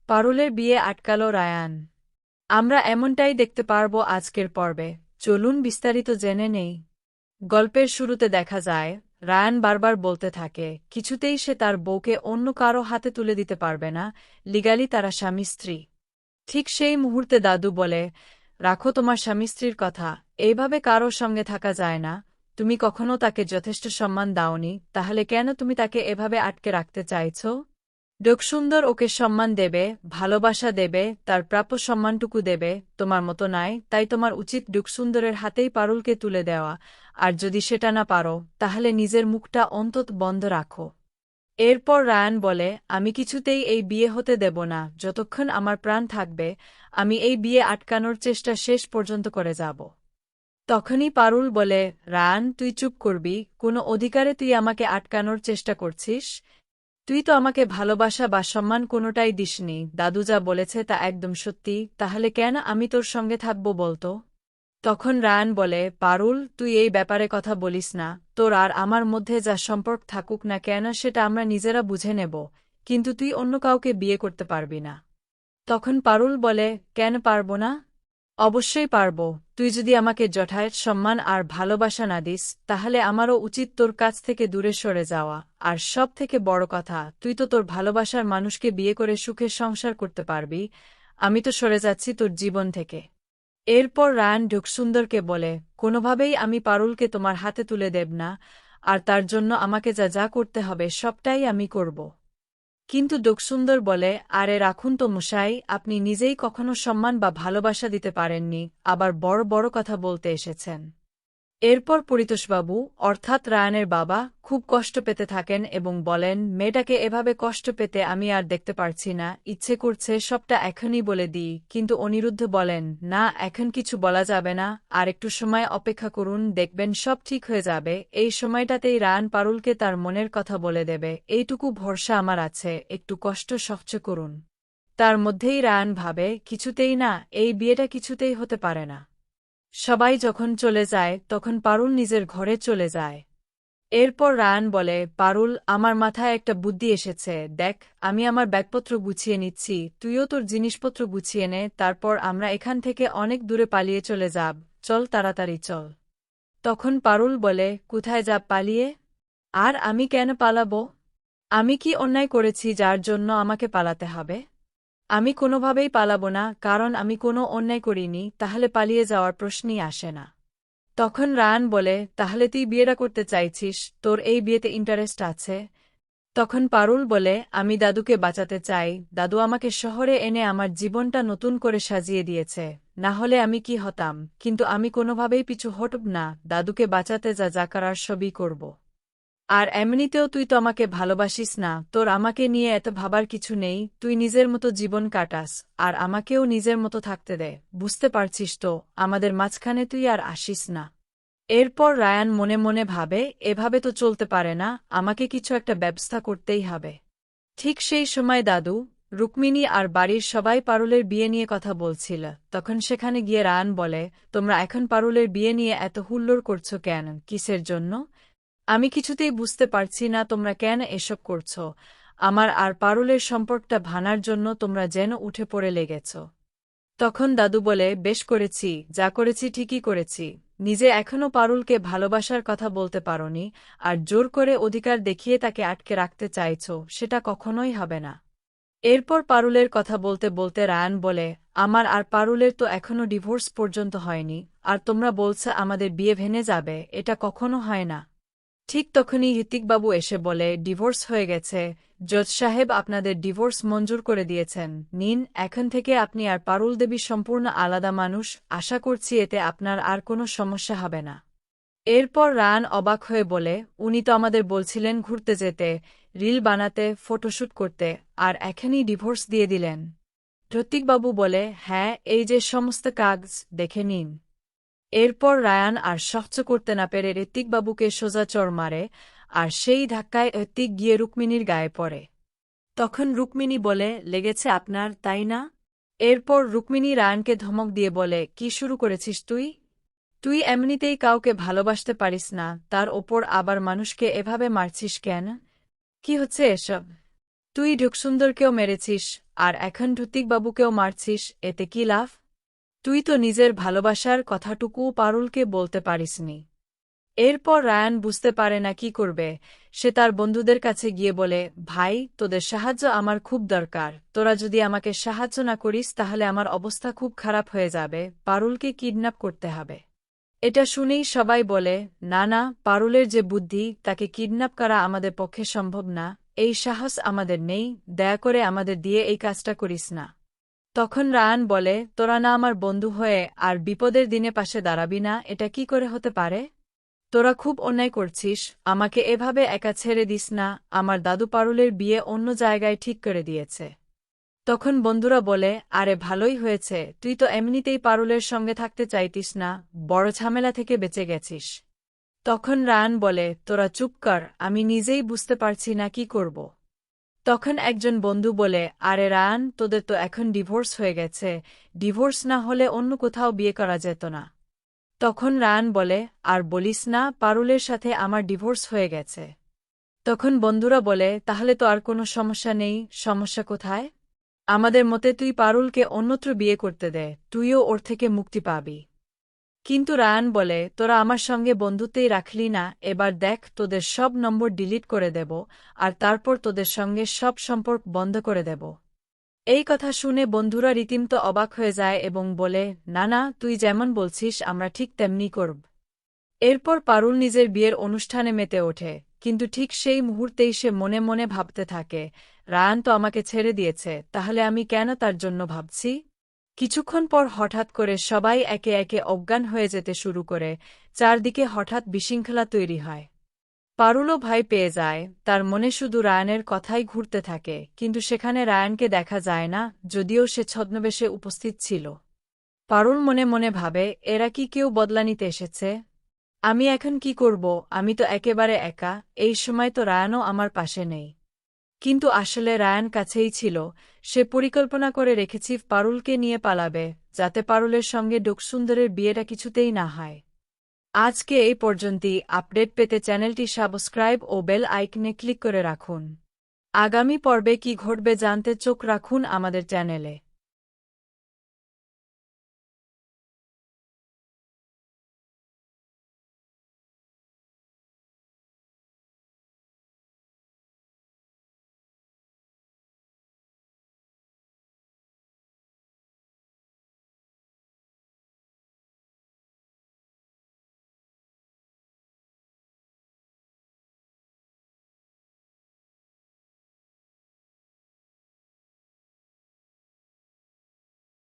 পারুলের বিয়ে আটকালো রায়ান। আমরা এমনটাই দেখতে পারব আজকের পর্বে। চলুন বিস্তারিত জেনে নেই। গল্পের শুরুতে দেখা যায় রায়ান বারবার বলতে থাকে কিছুতেই সে তার বউকে অন্য কারো হাতে তুলে দিতে পারবে না, লিগালি তারা স্বামী স্ত্রী। ঠিক সেই মুহূর্তে দাদু বলে, রাখো তোমার স্বামী স্ত্রীর কথা, এইভাবে কারো সঙ্গে থাকা যায় না। তুমি কখনো তাকে যথেষ্ট সম্মান দাওনি, তাহলে কেন তুমি তাকে এভাবে আটকে রাখতে চাইছ? ডোকসুন্দর ওকে সম্মান দেবে, ভালোবাসা দেবে, তার প্রাপ্য সম্মানটুকু দেবে, তোমার মতো নয়, তাই তোমার উচিত ডোকসুন্দরের হাতেই পারুলকে তুলে দেওয়া, আর যদি সেটা না পারো তাহলে নিজের মুখটা অন্তত বন্ধ রাখো। এরপর রায়ান বলে, আমি কিছুতেই এই বিয়ে হতে দেব না, যতক্ষণ আমার প্রাণ থাকবে আমি এই বিয়ে আটকানোর চেষ্টা শেষ পর্যন্ত করে যাব। তখনই পারুল বলে, রায়ান তুই চুপ করবি, কোনো অধিকারে তুই আমাকে আটকানোর চেষ্টা করছিস? তুই তো আমাকে ভালোবাসা বা সম্মান কোনোটাই দিসনি, দাদু যা বলেছে তা একদম সত্যি, তাহলে কেন আমি তোর সঙ্গে থাকব বলতো? তখন রায়ান বলে, পারুল তুই এই ব্যাপারে কথা বলিস না, তোর আর আমার মধ্যে যা সম্পর্ক থাকুক না কেন সেটা আমরা নিজেরা বুঝে নেব, কিন্তু তুই অন্য কাউকে বিয়ে করতে পারবি না। তখন পারুল বলে, কেন পারব না? অবশ্যই পারব। তুই যদি আমাকে যথাযথ সম্মান আর ভালোবাসা না দিস তাহলে আমারও উচিত তোর কাছ থেকে দূরে সরে যাওয়া, আর সব থেকে বড় কথা তুই তো তোর ভালোবাসার মানুষকে বিয়ে করে সুখে সংসার করতে পারবি, আমি তো সরে যাচ্ছি তোর জীবন থেকে। এরপর রায়ান ডোকসুন্দরকে বলে, কোনোভাবেই আমি পারুলকে তোমার হাতে তুলে দেব না, আর তার জন্য আমাকে যা যা করতে হবে সবটাই আমি করব। কিন্তু ডোকসুন্দর বলে, আরে রাখুন তো মশাই, আপনি নিজেই কখনো সম্মান বা ভালোবাসা দিতে পারেননি, আবার বড় বড় কথা বলতে এসেছেন। এরপর পরিতোষবাবু অর্থাৎ রায়ানের বাবা খুব কষ্ট পেতে থাকেন এবং বলেন, মেয়েটাকে এভাবে কষ্ট পেতে আমি আর দেখতে পারছি না, ইচ্ছে করছে সবটা এখনই বলে দিই, কিন্তু অনিরুদ্ধ বলেন, না এখন কিছু বলা যাবে না, আর একটু সময় অপেক্ষা করুন, দেখবেন সব ঠিক হয়ে যাবে, এই সময়টাতেই রায়ান পারুলকে তার মনের কথা বলে দেবে, এইটুকু ভরসা আমার আছে, একটু কষ্ট সহ্য করুন। তার মধ্যেই রায়ান ভাবে, কিছুতেই না, এই বিয়েটা কিছুতেই হতে পারে না। সবাই যখন চলে যায় তখন পারুল নিজের ঘরে চলে যায়। এরপর রায়ান বলে, পারুল আমার মাথায় একটা বুদ্ধি এসেছে, দেখ আমি আমার ব্যাগপত্র গুছিয়ে নিচ্ছি, তুইও তোর জিনিসপত্র গুছিয়ে নে, তারপর আমরা এখান থেকে অনেক দূরে পালিয়ে চলে যাব, চল তাড়াতাড়ি চল। তখন পারুল বলে, কোথায় যাব পালিয়ে? আর আমি কেন পালাবো? আমি কি অন্যায় করেছি যার জন্য আমাকে পালাতে হবে? আমি কোনোভাবেই পালাবো না, কারণ আমি কোনো অন্যায় করিনি, তাহলে পালিয়ে যাওয়ার প্রশ্নই আসে না। তখন রায়ান বলে, তাহলে তুই বিয়েটা করতে চাইছিস, তোর এই বিয়েতে ইন্টারেস্ট আছে? তখন পারুল বলে, আমি দাদুকে বাঁচাতে চাই, দাদু আমাকে শহরে এনে আমার জীবনটা নতুন করে সাজিয়ে দিয়েছে, না হলে আমি কি হতাম, কিন্তু আমি কোনোভাবেই পিছু হটব না, দাদুকে বাঁচাতে যা যা করার সবই করব। আর এমনিতেও তুই তো আমাকে ভালোবাসিস না, তোর আমাকে নিয়ে এত ভাবার কিছু নেই, তুই নিজের মতো জীবন কাটাস, আর আমাকেও নিজের মতো থাকতে দে, বুঝতে পারছিস তো, আমাদের মাঝখানে তুই আর আসিস না। এরপর রায়ান মনে মনে ভাবে, এভাবে তো চলতে পারে না, আমাকে কিছু একটা ব্যবস্থা করতেই হবে। ঠিক সেই সময় দাদু, রুক্মিণী আর বাড়ির সবাই পারুলের বিয়ে নিয়ে কথা বলছিল, তখন সেখানে গিয়ে রায়ান বলে, তোমরা এখন পারুলের বিয়ে নিয়ে এত হুল্লোড় করছো কেন, কিসের জন্য? আমি কিছুতেই বুঝতে পারছি না তোমরা কেন এসব করছ, আমার আর পারুলের সম্পর্কটা ভাঙার জন্য তোমরা যেন উঠে পড়ে লেগেছ। তখন দাদু বলে, বেশ করেছি, যা করেছি ঠিকই করেছি, নিজে এখনও পারুলকে ভালোবাসার কথা বলতে পারোনি, আর জোর করে অধিকার দেখিয়ে তাকে আটকে রাখতে চাইছ, সেটা কখনোই হবে না। এরপর পারুলের কথা বলতে বলতে রায়ান বলে, আমার আর পারুলের তো এখনও ডিভোর্স পর্যন্ত হয়নি, আর তোমরা বলছো আমাদের বিয়ে ভেঙে যাবে, এটা কখনো হয় না। ঠিক তখনই হৃতিকবাবু এসে বলে, ডিভোর্স হয়ে গেছে, জজ সাহেব আপনাদের ডিভোর্স মঞ্জুর করে দিয়েছেন, নিন, এখন থেকে আপনি আর পারুল দেবী সম্পূর্ণ আলাদা মানুষ, আশা করছি এতে আপনার আর কোনো সমস্যা হবে না। এরপর রায়ান অবাক হয়ে বলে, উনি তো আমাদের বলছিলেন ঘুরতে যেতে, রিল বানাতে, ফটোশ্যুট করতে, আর এখনই ডিভোর্স দিয়ে দিলেন। হৃতিকবাবু বলে, হ্যাঁ এই যে সমস্ত কাগজ, দেখে নিন। এরপর রায়ান আর সহ্য করতে না পেরে ঋত্বিকবাবুকে সোজা চড় মারে, আর সেই ধাক্কায় ঋত্বিক গিয়ে রুক্মিণীর গায়ে পড়ে। তখন রুক্মিণী বলে, লেগেছে আপনার, তাই না? এরপর রুক্মিণী রায়ানকে ধমক দিয়ে বলে, কি শুরু করেছিস তুই? তুই এমনিতেই কাউকে ভালোবাসতে পারিস না, তার ওপর আবার মানুষকে এভাবে মারছিস কেন? কি হচ্ছে এসব? তুই ঢুকসুন্দরকেও মেরেছিস, আর এখন ঢুতিকবাবুকেও মারছিস, এতে কি লাভ? তুই তো নিজের ভালোবাসার কথাটুকুও পারুলকে বলতে পারিসনি। এরপর রায়ান বুঝতে পারে না কি করবে। সে তার বন্ধুদের কাছে গিয়ে বলে, ভাই, তোদের সাহায্য আমার খুব দরকার। তোরা যদি আমাকে সাহায্য না করিস তাহলে আমার অবস্থা খুব খারাপ হয়ে যাবে। পারুলকে কিডন্যাপ করতে হবে। এটা শুনেই সবাই বলে, না না, পারুলের যে বুদ্ধি, তাকে কিডন্যাপ করা আমাদের পক্ষে সম্ভব না। এই সাহস আমাদের নেই। দয়া করে আমাদের দিয়ে এই কাজটা করিস না। তখন রায়ান বলে, তোরা না আমার বন্ধু হয়ে আর বিপদের দিনে পাশে দাঁড়াবি না? এটা কি করে হতে পারে? তোরা খুব অন্যায় করছিস। আমাকে এভাবে একা ছেড়ে দিস না। আমার দাদু পারুলের বিয়ে অন্য জায়গায় ঠিক করে দিয়েছে। তখন বন্ধুরা বলে, আরে ভালোই হয়েছে, তুই তো এমনিতেই পারুলের সঙ্গে থাকতে চাইতিস না, বড় ঝামেলা থেকে বেঁচে গেছিস। তখন রায়ান বলে, তোরা চুপ কর, আমি নিজেই বুঝতে পারছি না কি করব। তখন একজন বন্ধু বলে, আরে রায়ান, তোদের তো এখন ডিভোর্স হয়ে গেছে। ডিভোর্স না হলে অন্য কোথাও বিয়ে করা যেত না? তখন রায়ান বলে, আর বলিস না, পারুলের সাথে আমার ডিভোর্স হয়ে গেছে। তখন বন্ধুরা বলে, তাহলে তো আর কোনো সমস্যা নেই। সমস্যা কোথায়? আমাদের মতে তুই পারুলকে অন্যত্র বিয়ে করতে দে, তুইও ওর থেকে মুক্তি পাবি। কিন্তু রায়ান বলে, তোরা আমার সঙ্গে বন্ধুত্বেই রাখলি না, এবার দেখ, তোদের সব নম্বর ডিলিট করে দেব, আর তারপর তোদের সঙ্গে সব সম্পর্ক বন্ধ করে দেব। এই কথা শুনে বন্ধুরা রীতিমতো অবাক হয়ে যায় এবং বলে, না না, তুই যেমন বলছিস আমরা ঠিক তেমনি করব। এরপর পারুল নিজের বিয়ের অনুষ্ঠানে মেতে ওঠে, কিন্তু ঠিক সেই মুহূর্তেই সে মনে মনে ভাবতে থাকে, রায়ান তো আমাকে ছেড়ে দিয়েছে, তাহলে আমি কেন তার জন্য ভাবছি? কিছুক্ষণ পর হঠাৎ করে সবাই একে একে অজ্ঞান হয়ে যেতে শুরু করে। চারদিকে হঠাৎ বিশৃঙ্খলা তৈরি হয়। পারুলও ভয় পেয়ে যায়। তার মনে শুধু রায়ানের কথাই ঘুরতে থাকে, কিন্তু সেখানে রায়ানকে দেখা যায় না, যদিও সে ছদ্মবেশে উপস্থিত ছিল। পারুল মনে মনে ভাবে, এরা কি কেউ বদলা নিতে এসেছে? আমি এখন কি করব? আমি তো একেবারে একা। এই সময় তো রায়ানও আমার পাশে নেই। কিন্তু আসলে রায়ান কাছেই ছিল। সে পরিকল্পনা করে রেখেছি পারুলকে নিয়ে পালাবে, যাতে পারুলের সঙ্গে ঢুকসুন্দরের বিয়েটা কিছুতেই না হয়। আজকে এই পর্যন্তই। আপডেট পেতে চ্যানেলটি সাবস্ক্রাইব ও বেল আইকনে ক্লিক করে রাখুন। আগামী পর্বে কি ঘটবে জানতে চোখ রাখুন আমাদের চ্যানেলে।